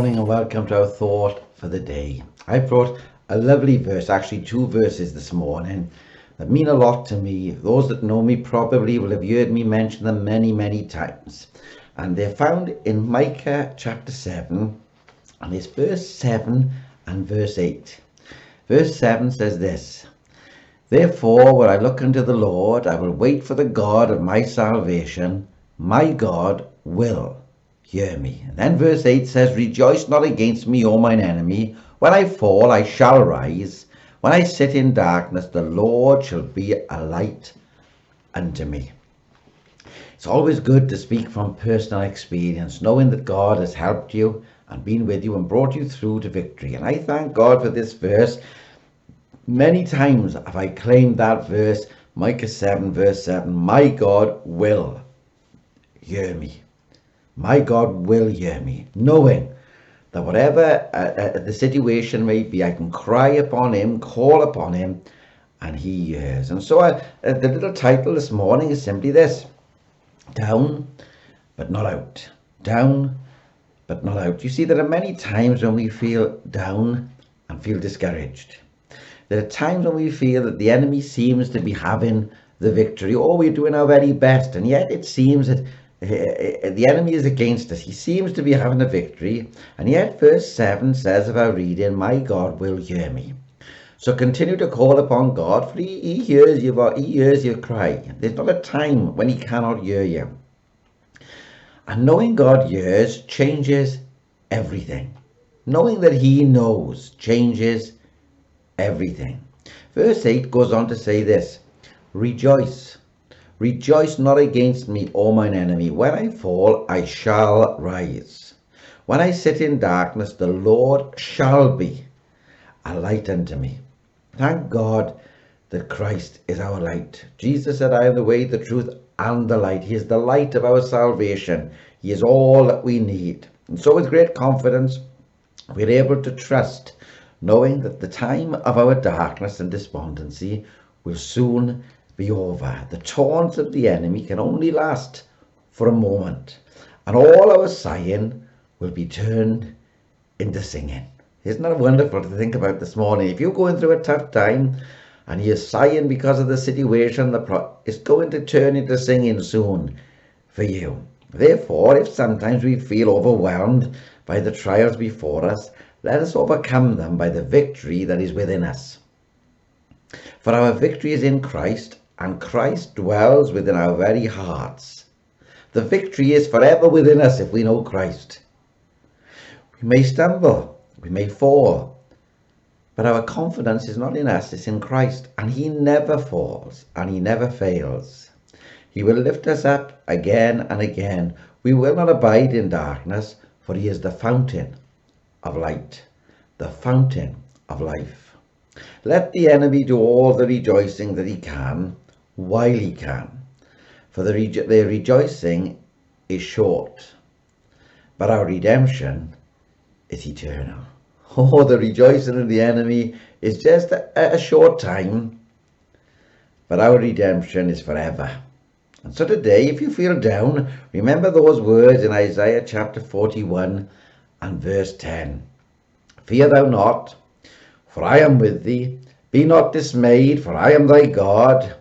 morning and welcome to our thought for the day. I brought a lovely verse, actually two verses this morning that mean a lot to me. Those that know me probably will have heard me mention them many times. And they're found in Micah chapter 7, and it's verse 7 and verse 8. Verse 7 says this: Therefore will I look unto the Lord, I will wait for the God of my salvation. My God will hear me. And then verse 8 says, Rejoice not against me, O mine enemy. When I fall, I shall rise. When I sit in darkness, the Lord shall be a light unto me. It's always good to speak from personal experience, knowing that God has helped you and been with you and brought you through to victory. And I thank God for this verse. Many times have I claimed that verse, Micah 7 verse 7, my God will hear me. My God will hear me, knowing that whatever the situation may be, I can cry upon him, call upon him, and he hears. And so the little title this morning is simply this: Down, but not out. Down, but not out. You see, there are many times when we feel down and feel discouraged. There are times when we feel that the enemy seems to be having the victory, or we're doing our very best, and yet it seems that the enemy is against us. He seems to be having a victory, and yet verse 7 says of our reading, my God will hear me. So continue to call upon God, for he hears your cry. There's not a time when he cannot hear you. And knowing God hears changes everything. Knowing that he knows changes everything. Verse 8 goes on to say this: Rejoice. Rejoice not against me, O mine enemy. When I fall, I shall rise. When I sit in darkness, the Lord shall be a light unto me. Thank God that Christ is our light. Jesus said, I am the way, the truth, and the light. He is the light of our salvation. He is all that we need. And so with great confidence, we're able to trust, knowing that the time of our darkness and despondency will soon be over. The taunts of the enemy can only last for a moment, and all our sighing will be turned into singing. Isn't that wonderful to think about this morning? If you're going through a tough time and you're sighing because of the situation, it's going to turn into singing soon for you. Therefore, if sometimes we feel overwhelmed by the trials before us, let us overcome them by the victory that is within us. For our victory is in Christ, and Christ dwells within our very hearts. The victory is forever within us if we know Christ. We may stumble, we may fall, but our confidence is not in us, it's in Christ, and he never falls and he never fails. He will lift us up again and again. We will not abide in darkness, for he is the fountain of light, the fountain of life. Let the enemy do all the rejoicing that he can while he can, for their rejoicing is short, but our redemption is eternal. Oh, the rejoicing of the enemy is just a short time, but our redemption is forever. And so today, if you feel down, remember those words in Isaiah chapter 41 and verse 10. Fear thou not, for I am with thee. Be not dismayed, for I am thy God.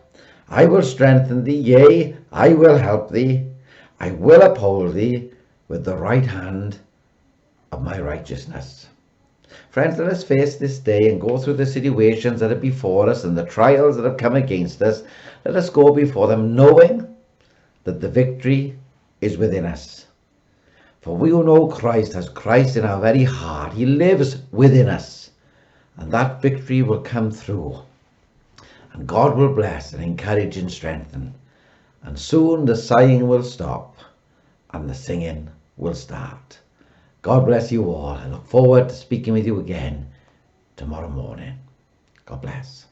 I will strengthen thee, yea, I will help thee. I will uphold thee with the right hand of my righteousness. Friends, let us face this day and go through the situations that are before us and the trials that have come against us. Let us go before them knowing that the victory is within us. For we who know Christ has Christ in our very heart. He lives within us, and that victory will come through. And God will bless and encourage and strengthen. And soon the sighing will stop and the singing will start. God bless you all. I look forward to speaking with you again tomorrow morning. God bless.